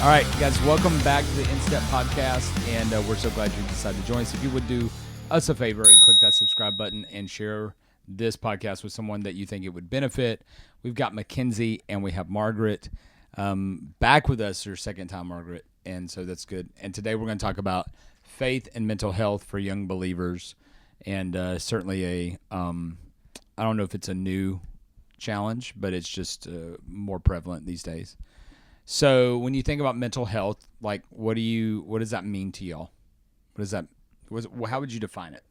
All right, guys, welcome back to the InStep Podcast, and we're so glad you decided to join us. If you would do us a favor and click that subscribe button and share this podcast with someone that you think it would benefit. We've got Mackenzie and we have Margaret back with us, your second time, Margaret, and so that's good. And today we're going to talk about faith and mental health for young believers, and certainly I don't know if it's a new challenge, but it's just more prevalent these days. So when you think about mental health, like what does that mean to y'all? How would you define it?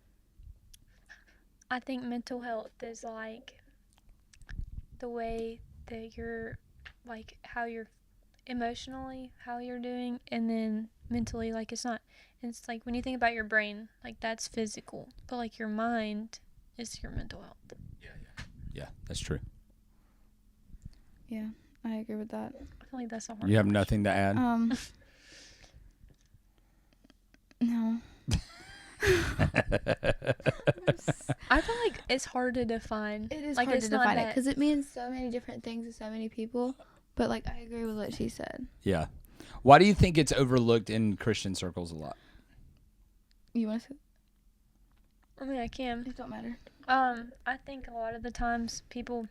I think mental health is like the way that you're, like how you're emotionally, how you're doing, and then mentally, like it's like when you think about your brain, like that's physical, but like your mind is your mental health. Yeah, that's true. Yeah, I agree with that. I feel like that's a hard You have question. nothing to add? No. I feel like it's hard to define. It is like, hard it's to not define it that- because it means so many different things to so many people. But like, I agree with what she said. Yeah. Why do you think it's overlooked in Christian circles a lot? You want to say? I mean, I can. It don't matter. I think a lot of the times people,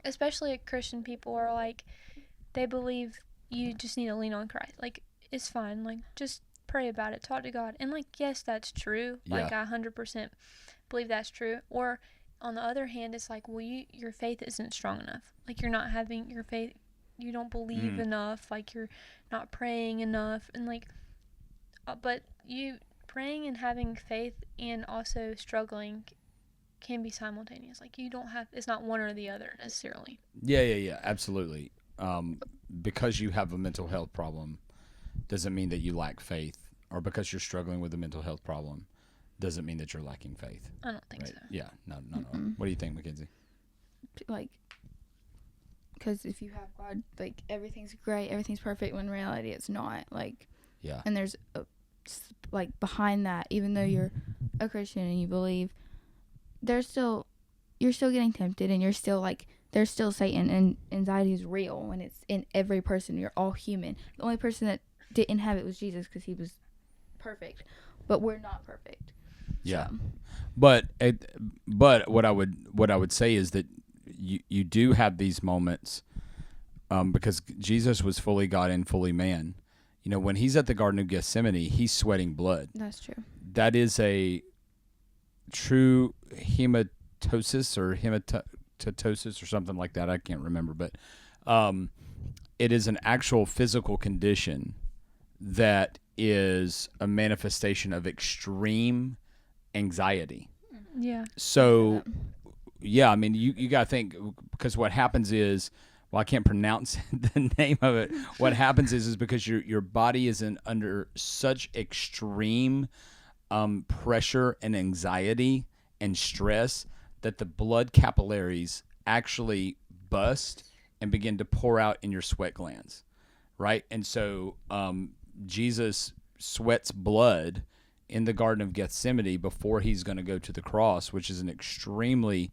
especially Christian people, are like, they believe you just need to lean on Christ. Like, it's fine. Like, just pray about it. Talk to God. And, like, yes, that's true. Yeah. Like, I 100% believe that's true. Or, on the other hand, it's like, well, your faith isn't strong enough. Like, you're not having your faith, you don't believe enough. Like, you're not praying enough. And, like, but you praying and having faith and also struggling can be simultaneous. Like, you don't have, it's not one or the other necessarily. Yeah, absolutely. Because you have a mental health problem doesn't mean that you lack faith, or because you're struggling with a mental health problem doesn't mean that you're lacking faith. I don't think Right? so. Yeah, no. What do you think, Mackenzie? Like, because if you have God, like everything's great, everything's perfect. When in reality, it's not. Like, Yeah. and there's like behind that, even though you're a Christian and you believe, you're still getting tempted, and you're still like, there's still Satan, and anxiety is real, and it's in every person. You're all human. The only person that didn't have it was Jesus, because he was perfect, but we're not perfect. Yeah. So, But what I would say is that you do have these moments because Jesus was fully God and fully man. You know, when he's at the Garden of Gethsemane, he's sweating blood. that's true. That is a true hematosis or hematosis or something like that. I can't remember, but it is an actual physical condition that is a manifestation of extreme anxiety. Yeah. So, yeah, I mean, you got to think, because what happens is, well, I can't pronounce the name of it. What happens is because your body is under such extreme pressure and anxiety and stress that the blood capillaries actually bust and begin to pour out in your sweat glands, right? And so Jesus sweats blood in the Garden of Gethsemane before he's going to go to the cross, which is an extremely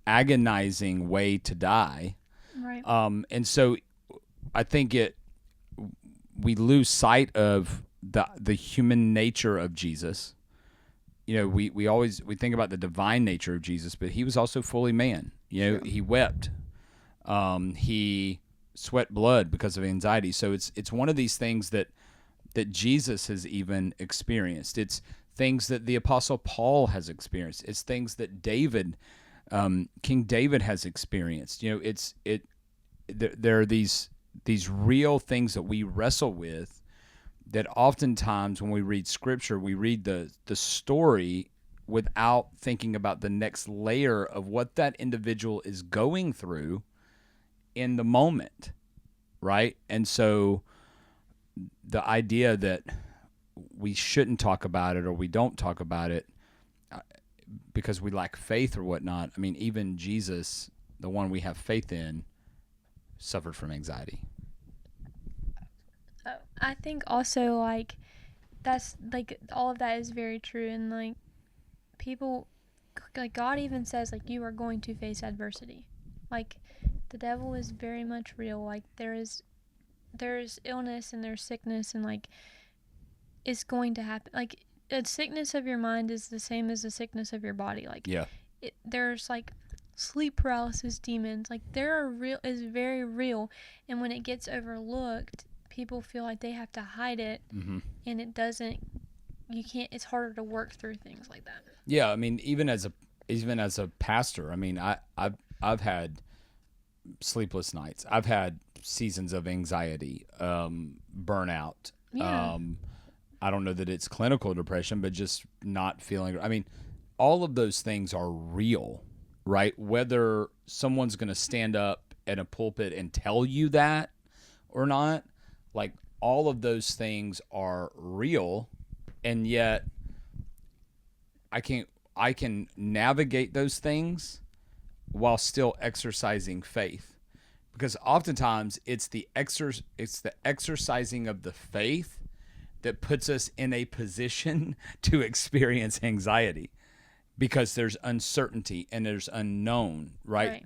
agonizing way to die. Right. And so I think we lose sight of the human nature of Jesus. You know, we think about the divine nature of Jesus, but he was also fully man. You know, Sure. he wept. He sweat blood because of anxiety. So it's one of these things that Jesus has even experienced. It's things that the Apostle Paul has experienced. It's things that King David has experienced. You know, there are these real things that we wrestle with, that oftentimes when we read Scripture, we read the story without thinking about the next layer of what that individual is going through in the moment, right? And so the idea that we shouldn't talk about it, or we don't talk about it because we lack faith or whatnot. I mean, even Jesus, the one we have faith in, suffered from anxiety. I think also, like, that's, like, all of that is very true. And, like, people, like, God even says, like, you are going to face adversity. Like, the devil is very much real. Like, there is there's illness and there's sickness, and like it's going to happen. Like a sickness of your mind is the same as the sickness of your body. Like Yeah. there's like sleep paralysis demons. Like there are real is very real, and when it gets overlooked, people feel like they have to hide it, Mm-hmm. and it doesn't. You can't. It's harder to work through things like that. Yeah, I mean, even as a pastor, I mean, I've had sleepless nights. I've had seasons of anxiety, burnout. Yeah. I don't know that it's clinical depression, but just not feeling. I mean, all of those things are real, right? Whether someone's going to stand up at a pulpit and tell you that or not, like all of those things are real, and yet I can navigate those things while still exercising faith, because oftentimes it's the exercising of the faith that puts us in a position to experience anxiety, because there's uncertainty and there's unknown, right?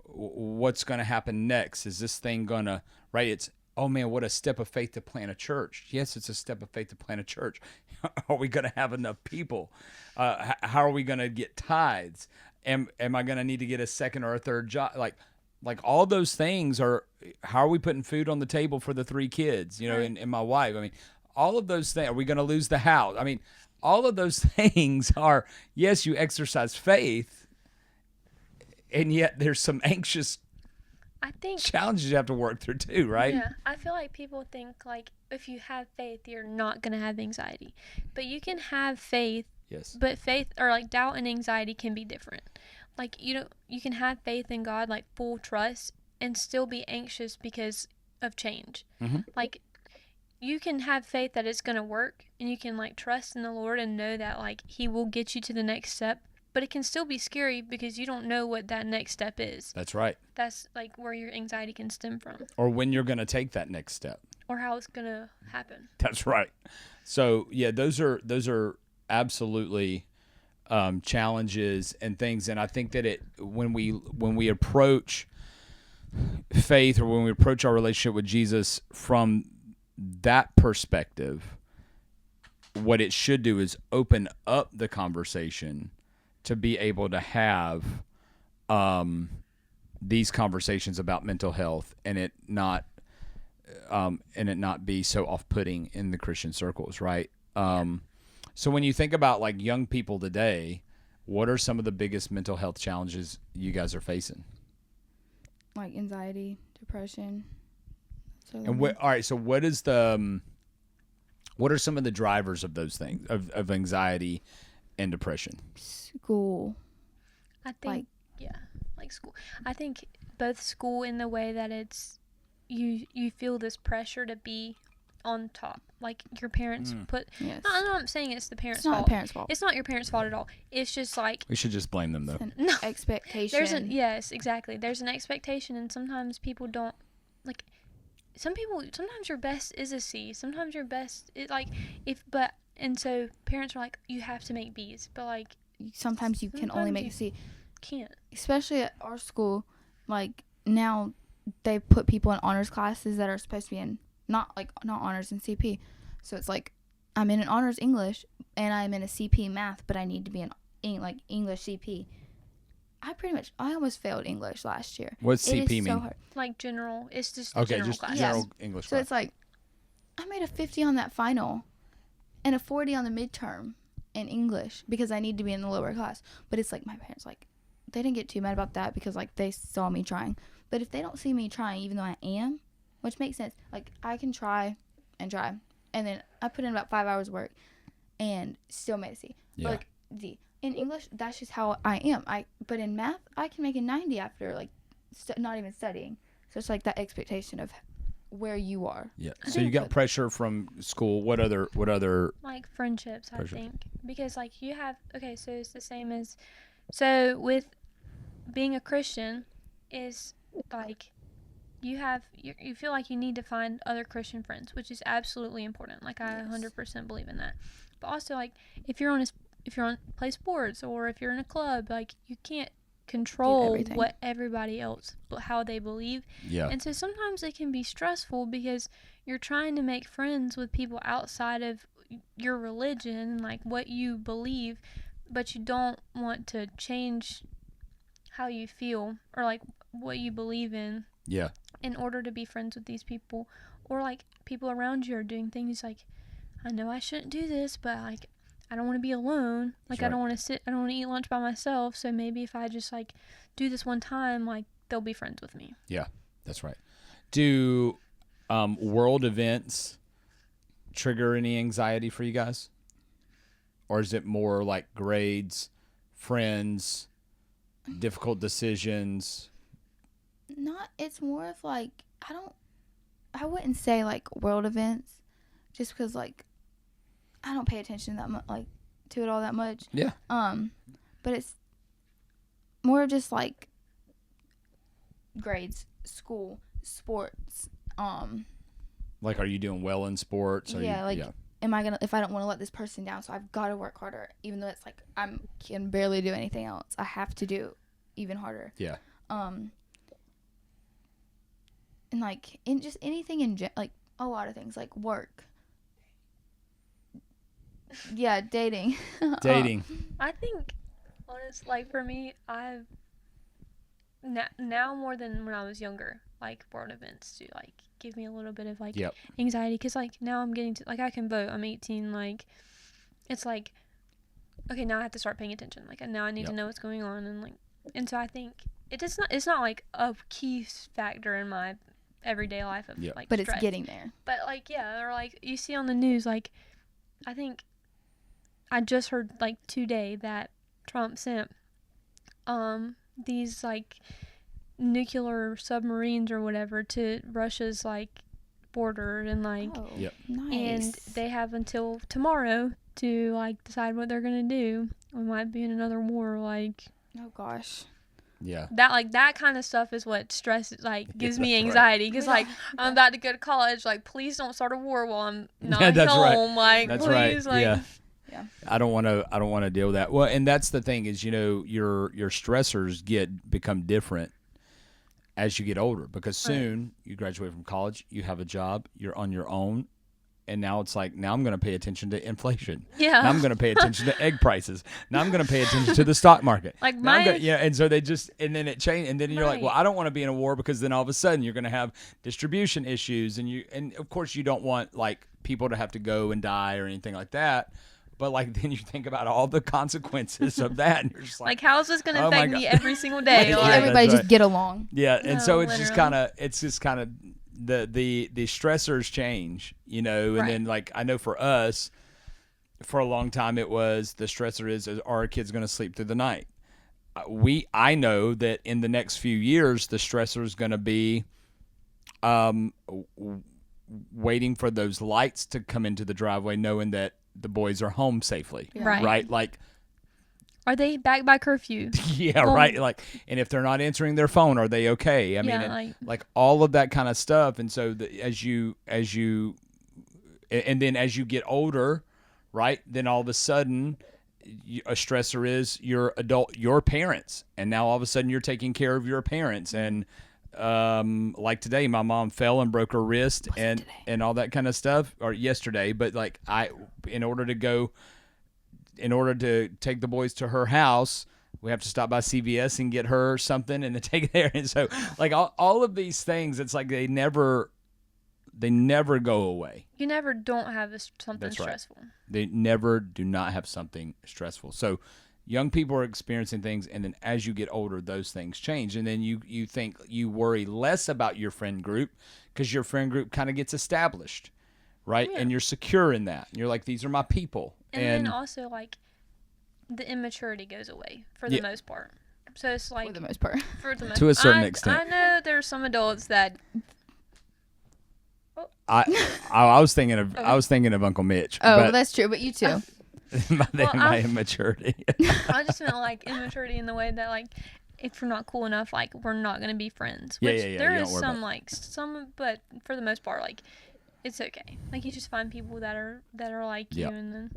What's going to happen next? Is this thing going to, right? It's, oh man, what a step of faith to plant a church. Yes, it's a step of faith to plant a church. Are we going to have enough people? How are we going to get tithes? Am I going to need to get a second or a third job? Like all those things are, how are we putting food on the table for the 3 kids, you know, and my wife? I mean, all of those things, are we going to lose the house? I mean, all of those things are, yes, you exercise faith, and yet there's some anxious I think. challenges you have to work through too, right? Yeah, I feel like people think like if you have faith, you're not gonna have anxiety, but you can have faith. Yes. But faith or like doubt and anxiety can be different. Like you can have faith in God, like full trust, and still be anxious because of change. Mhm. Like you can have faith that it's gonna work, and you can like trust in the Lord and know that like He will get you to the next step. But it can still be scary because you don't know what that next step is. That's right. That's like where your anxiety can stem from, Or when you're going to take that next step. or how it's gonna happen. That's right. So yeah, those are absolutely challenges and things, and I think that when we approach faith, or when we approach our relationship with Jesus from that perspective, what it should do is open up the conversation to be able to have these conversations about mental health, and it not be so off-putting in the Christian circles, right? So when you think about like young people today, what are some of the biggest mental health challenges you guys are facing? Like anxiety, depression. So And all right, so what is what are some of the drivers of those things, of anxiety and depression? school. I think, like school. I think both school in the way that it's you feel this pressure to be on top. Like your parents put. Yes. I'm not saying it's the parents' It's not fault. the parents' fault. It's not your parents' fault at all. It's just like We should just blame them though. An no. expectation. Yes, exactly. There's an expectation, and sometimes people don't like. Sometimes your best is a C. Sometimes your best is like and so parents are like, you have to make B's, but like Sometimes you can only sometimes make you a C. can't. Especially at our school, like now they put people in honors classes that are supposed to be in not honors in CP. So it's like I'm in an honors English and I'm in a CP math, but I need to be in English CP. I almost failed English last year. What's It is CP so mean? hard. Like general, it's just the Okay, general just class. general English So class. it's like I made a 50 on that final and a 40 on the midterm in English because I need to be in the lower class. But it's like my parents they didn't get too mad about that because like they saw me trying. But if they don't see me trying, even though I am, which makes sense, like I can try, and then I put in about 5 hours of work and still made a C. Yeah. But like in English, that's just how I am. But in math, I can make a 90 after like not even studying. So it's like that expectation of where you are. Yeah. So you got pressure from school. What other Like friendships, I Pressure. think, because like you have so it's the same as with being a Christian is like you feel like you need to find other Christian friends, which is absolutely important. Like I 100% believe in that. But also like if you're on play sports, or if you're in a club, like you can't control everything. what everybody else, how they believe. Yeah. And so sometimes it can be stressful because you're trying to make friends with people outside of your religion, like what you believe, but you don't want to change how you feel or like what you believe in Yeah. in order to be friends with these people. Or like people around you are doing things like, I know I shouldn't do this, but like I don't want to be alone. Like That's I don't right. want to I don't want to eat lunch by myself. So maybe if I just like do this one time, like they'll be friends with me. Yeah. That's right. Do world events trigger any anxiety for you guys? Or is it more like grades, friends, difficult decisions? Not. It's more of like I wouldn't say like world events, just because like I don't pay attention that much like to it all that much. Yeah. But it's more of just like grades, school, sports. Like, are you doing well in sports? Are Yeah, you, like yeah. am I gonna if I don't want to let this person down, so I've got to work harder, even though it's like can barely do anything else. I have to do even harder. Yeah. And like in just anything like a lot of things like work. Yeah, dating. Dating. I think, honest, like for me, I've now more than when I was younger, like world events do like give me a little bit of like Yep. anxiety because like now I'm getting to like I can vote. I'm 18. Like it's like okay, now I have to start paying attention. Like now I need Yep. to know what's going on and so I think it's not like a key factor in my everyday life of Yep. like But stress. it's getting there. But like yeah, or like you see on the news, like I think I just heard like today that Trump sent these like nuclear submarines or whatever to Russia's like border and like Oh, Yep. nice. and they have until tomorrow to like decide what they're gonna do. We might be in another war. Like Oh gosh. Yeah. that kind of stuff is what stresses like gives me that's right. anxiety because We like don't- I'm about to go to college. Like please don't start a war while I'm not Yeah, that's right. home. Like That's please right. like Yeah. Yeah. I don't want to deal with that. Well, and that's the thing is, your stressors become different as you get older because soon you graduate from college, you have a job, you're on your own, and now it's like now I'm going to pay attention to inflation. yeah. Now I'm going to pay attention to egg prices. Now I'm going to pay attention to the stock market. Like Now I'm my- gonna, and so they just and then it changed, and then you're like, Right. well, I don't want to be in a war because then all of a sudden you're going to have distribution issues, and of course you don't want like people to have to go and die or anything like that. But like then you think about all the consequences of that, and you're just Like, how is this going to Oh my affect God. me every single day? Yeah, Like, that's Everybody just right. get along. yeah, and No, so it's just literally. kind of the stressors change, and Right. then like I know for us, for a long time it was the stressor is are our kids going to sleep through the night? I know that in the next few years the stressor is going to be, waiting for those lights to come into the driveway, knowing that the boys are home safely. Yeah. Right. Right, like. are they back by curfew? Yeah, Well- right. Like, and if they're not answering their phone, are they okay? I mean, Yeah, and, like- like all of that kind of stuff. And so, as you, and then as you get older, right? Then all of a sudden, a stressor is your parents, and now all of a sudden you're taking care of your parents. And like today, my mom fell and broke her wrist, and all that kind of stuff, or yesterday. But like in order to take the boys to her house, we have to stop by CVS and get her something and then take it there. And so like all of these things, it's like they never go away. You never don't have something That's right. stressful. They never do not have something stressful. So young people are experiencing things, and then as you get older, those things change. And then you think you worry less about your friend group because your friend group kind of gets established, right? Yeah. And you're secure in that. You're like, these are my people. And then also, like, the immaturity goes away for the Yeah. most part. So it's like, For the most part. for the most To a certain I extent. know there's some adults that, I was thinking of Uncle Mitch. Oh, but that's true. But you too. my Well, immaturity. I just meant, like, immaturity in the way that, like, if we're not cool enough, like, we're not going to be friends. Yeah, Which yeah, yeah, there you is don't worry some, about like, but for the most part, like, it's okay. Like, you just find people that are like Yeah. you, and then,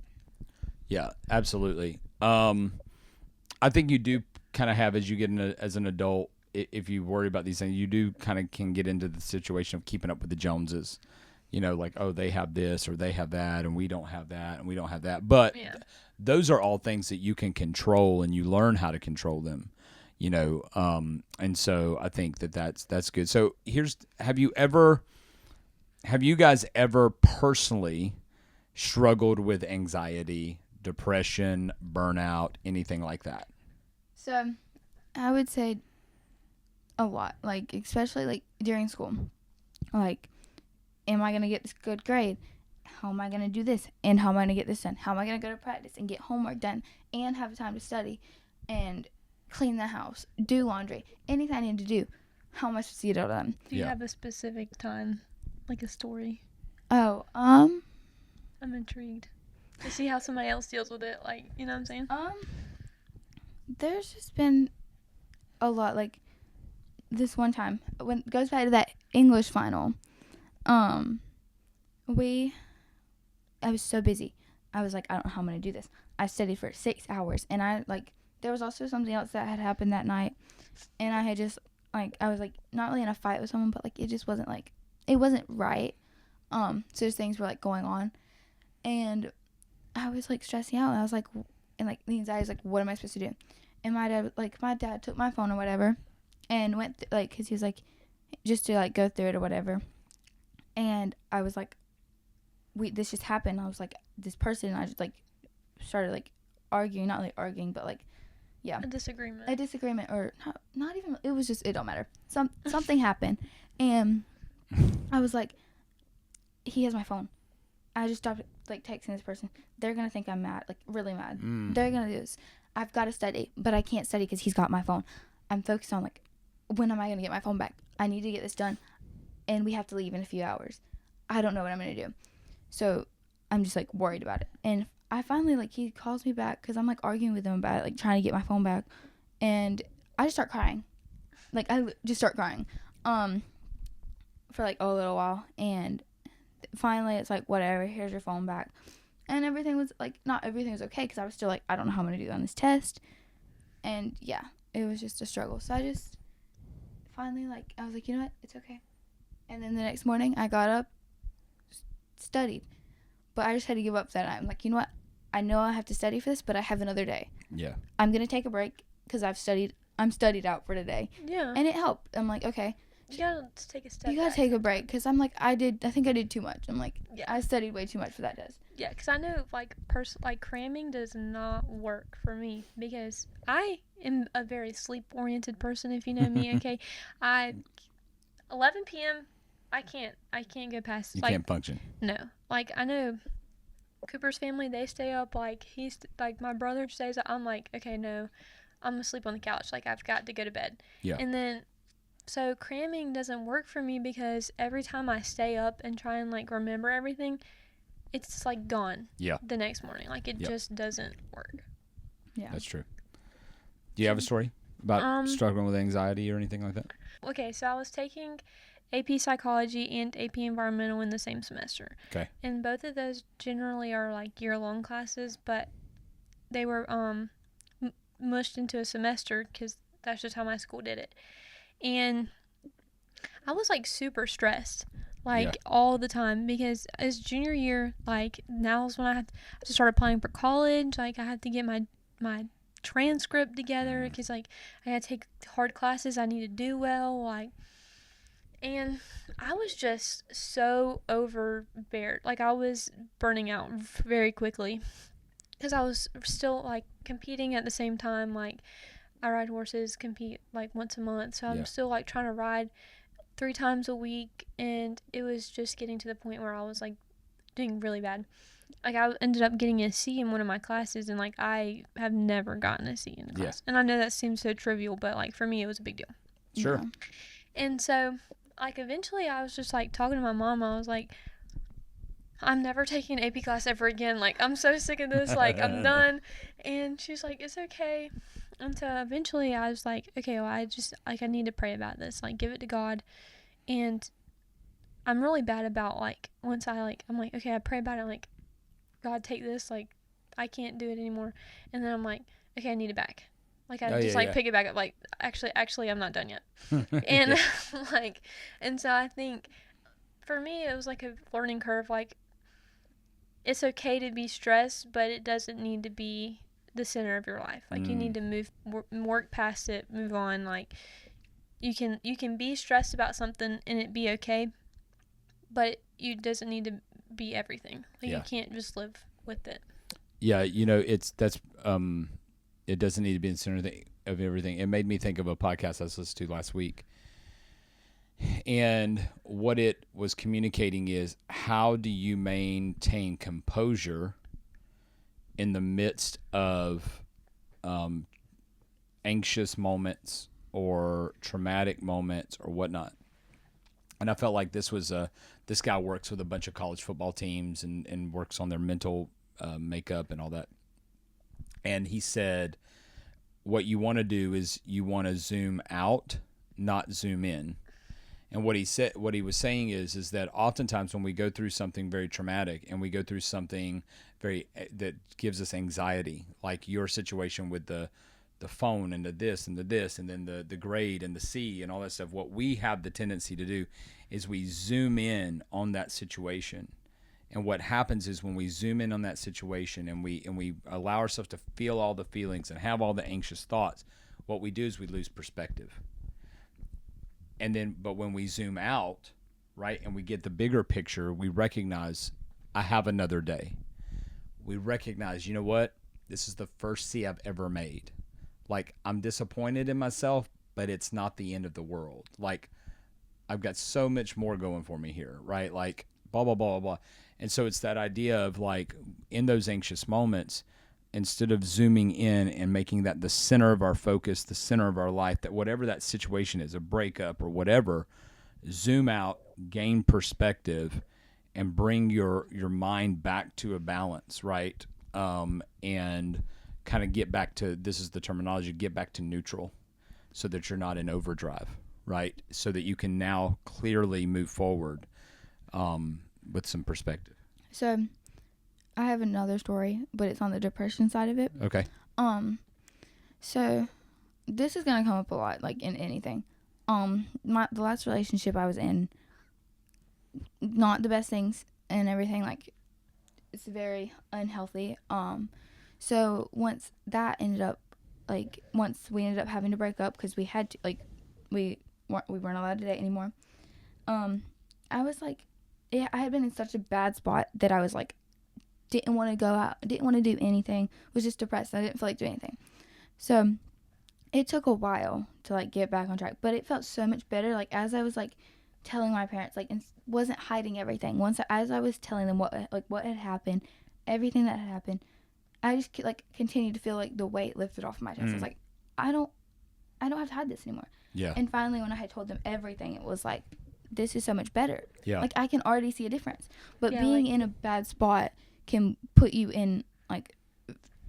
Yeah, absolutely. I think you do kind of have as you get in as an adult, if you worry about these things, you do kind of can get into the situation of keeping up with the Joneses. You know, like, oh, they have this or they have that, and we don't have that, and we don't have that. But Yeah. those are all things that you can control, and you learn how to control them. You know, and so I think that's good. So have you guys ever personally struggled with anxiety, depression, burnout, anything like that? So, I would say a lot, like, especially, like, during school. Like, am I going to get this good grade? How am I going to do this? And how am I going to get this done? How am I going to go to practice and get homework done and have time to study and clean the house, do laundry, anything I need to do? How am I supposed to get it all done? Do you Yeah. have a specific time, like a story? Oh, I'm intrigued to see how somebody else deals with it. Like, you know what I'm saying? there's just been a lot, like, this one time, when it goes back to that English final, I was so busy. I was like, I don't know how I'm going to do this. I studied for 6 hours, and there was also something else that had happened that night, and I had just, like, I was, like, not really in a fight with someone, but, like, it just wasn't, like, it wasn't right. So those things were, like, going on, and I was, like, stressing out, and I was, like, and, like, the anxiety was, like, what am I supposed to do? And my dad took my phone or whatever, and went, because he was, like, just to, like, go through it or whatever, and I was, like, this just happened. I was, like, this person, and I just, like, started, like, arguing, not, like, arguing, but, like, yeah. A disagreement. A disagreement, or not even, it was just, it don't matter. Something happened, and I was, like, he has my phone. I just stopped, like, texting this person. They're going to think I'm mad, like, really mad. They're going to do this. I've got to study, but I can't study because he's got my phone. I'm focused on, like, when am I going to get my phone back? I need to get this done, and we have to leave in a few hours. I don't know what I'm going to do. So I'm just, like, worried about it. And I finally, like, he calls me back because I'm, like, arguing with him about it, like, trying to get my phone back. And I just start crying. Like, I just start crying for, like, a little while. And finally, it's like, whatever, here's your phone back. And everything was, like, not everything was okay because I was still, like, I don't know how I'm going to do on this test. And, yeah, it was just a struggle. So I just finally, like, I was like, you know what, it's okay. And then the next morning, I got up, studied. But I just had to give up that night. I'm like, you know what, I know I have to study for this, but I have another day. Yeah. I'm going to take a break because I'm studied out for today. Yeah. And it helped. I'm like, okay. You gotta take a step You gotta back. take a break because I'm like, I think I did too much. I'm like, Yeah. I studied way too much for that test. Yeah, because I know, like, cramming does not work for me because I am a very sleep-oriented person, if you know me, okay? 11 p.m., I can't go past, You like, can't function. no. Like, I know Cooper's family, they stay up, like, my brother stays up. I'm like, okay, no, I'm gonna sleep on the couch. Like, I've got to go to bed. Yeah. And then, so cramming doesn't work for me because every time I stay up and try and, like, remember everything, it's, like, gone. Yeah. The next morning. Like, it Yep. just doesn't work. Yeah. That's true. Do you have a story about struggling with anxiety or anything like that? Okay, so I was taking AP Psychology and AP Environmental in the same semester. Okay. And both of those generally are, like, year-long classes, but they were mushed into a semester because that's just how my school did it. And I was, like, super stressed, like, all the time because as junior year, like, now is when I have to start applying for college. Like, I have to get my transcript together because, like, I had to take hard classes. I need to do well, like, and I was just so overbeared. Like, I was burning out very quickly because I was still, like, competing at the same time. Like, I ride horses, compete, like, once a month. So I'm still, like, trying to ride 3 times a week. And it was just getting to the point where I was, like, doing really bad. Like, I ended up getting a C in one of my classes. And, like, I have never gotten a C in a class. And I know that seems so trivial, but, like, for me, it was a big deal. Sure. Yeah. And so, like, eventually I was just, like, talking to my mom. I was like, I'm never taking an AP class ever again. Like, I'm so sick of this. Like, I'm done. And she's like, it's okay. And so eventually I was like, okay, well, I need to pray about this. Like, give it to God. And I'm really bad about, like, once I'm like, okay, I pray about it. I'm like, God, take this. Like, I can't do it anymore. And then I'm like, okay, I need it back. Like I Oh, just yeah, like pick it back up. Like actually, I'm not done yet. And like, and so I think for me, it was like a learning curve. Like, it's okay to be stressed, but it doesn't need to be the center of your life. Like, you need to work past it, move on. Like, you can be stressed about something and it be okay, but it doesn't need to be everything. Like, you can't just live with it. Yeah, it doesn't need to be in the center of everything. It made me think of a podcast I was listening to last week. And what it was communicating is, how do you maintain composure in the midst of anxious moments or traumatic moments or whatnot? And I felt like this guy works with a bunch of college football teams and works on their mental makeup and all that. And he said, what you want to do is you want to zoom out, not zoom in. And what he was saying is that oftentimes when we go through something very traumatic and we go through something that gives us anxiety, like your situation with the phone and the this and then the grade and the C and all that stuff, what we have the tendency to do is we zoom in on that situation. And what happens is when we zoom in on that situation and we allow ourselves to feel all the feelings and have all the anxious thoughts, what we do is we lose perspective. But when we zoom out, right, and we get the bigger picture, we recognize, I have another day. We recognize, you know what? This is the first C I've ever made. Like, I'm disappointed in myself, but it's not the end of the world. Like, I've got so much more going for me here, right? Like, blah, blah, blah, blah, blah. And so it's that idea of, like, in those anxious moments, instead of zooming in and making that the center of our focus, the center of our life, that whatever that situation is, a breakup or whatever, zoom out, gain perspective, and bring your mind back to a balance, right? And kind of get back to, this is the terminology, get back to neutral so that you're not in overdrive, right? So that you can now clearly move forward with some perspective. So I have another story, but it's on the depression side of it. Okay. So this is gonna come up a lot, like in anything. The last relationship I was in, not the best things and everything. Like, it's very unhealthy. So once we ended up having to break up because we had to, like, we weren't allowed to date anymore. I was like, I had been in such a bad spot that I was like, didn't want to go out, didn't want to do anything, was just depressed. I didn't feel like doing anything. So it took a while to, like, get back on track, but it felt so much better. Like, as I was, like, telling my parents, like, and wasn't hiding everything. As I was telling them what had happened, everything that had happened, I just, like, continued to feel like the weight lifted off my chest. I was like, I don't have to hide this anymore. Yeah. And finally, when I had told them everything, it was like, this is so much better. Yeah. Like, I can already see a difference. But Yeah, being in a bad spot can put you in, like,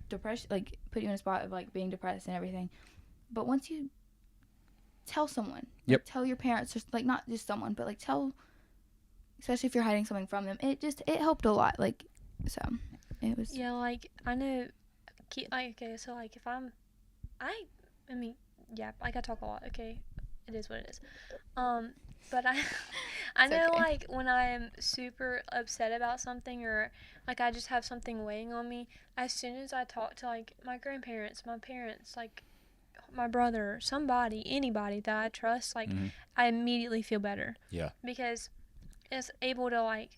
depression, like, put you in a spot of, like, being depressed and everything. But once you tell someone, Yep. like, tell your parents, just, like, not just someone, but, like, tell, especially if you're hiding something from them, it helped a lot. Like, so it was. Yeah, like, I know, like, okay, so, like, if I mean, yeah, like, I talk a lot, okay, it is what it is, but I know, okay. like, when I am super upset about something, or, like, I just have something weighing on me, as soon as I talk to, like, my grandparents, my parents, like, my brother, somebody, anybody that I trust, like, I immediately feel better. Yeah. Because it's able to, like,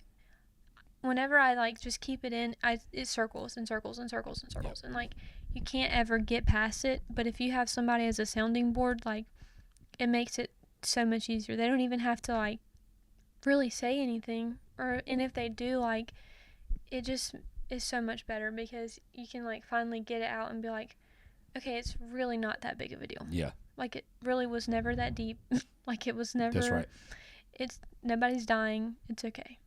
whenever I, like, just keep it in, it circles and circles and circles and circles. Yep. And, like, you can't ever get past it. But if you have somebody as a sounding board, like, it makes it so much easier. They don't even have to, like, really say anything. And if they do, like, it just is so much better because you can, like, finally get it out and be like, okay, it's really not that big of a deal. Yeah. Like, it really was never that deep. Like, it was never. That's right. Nobody's dying. It's okay.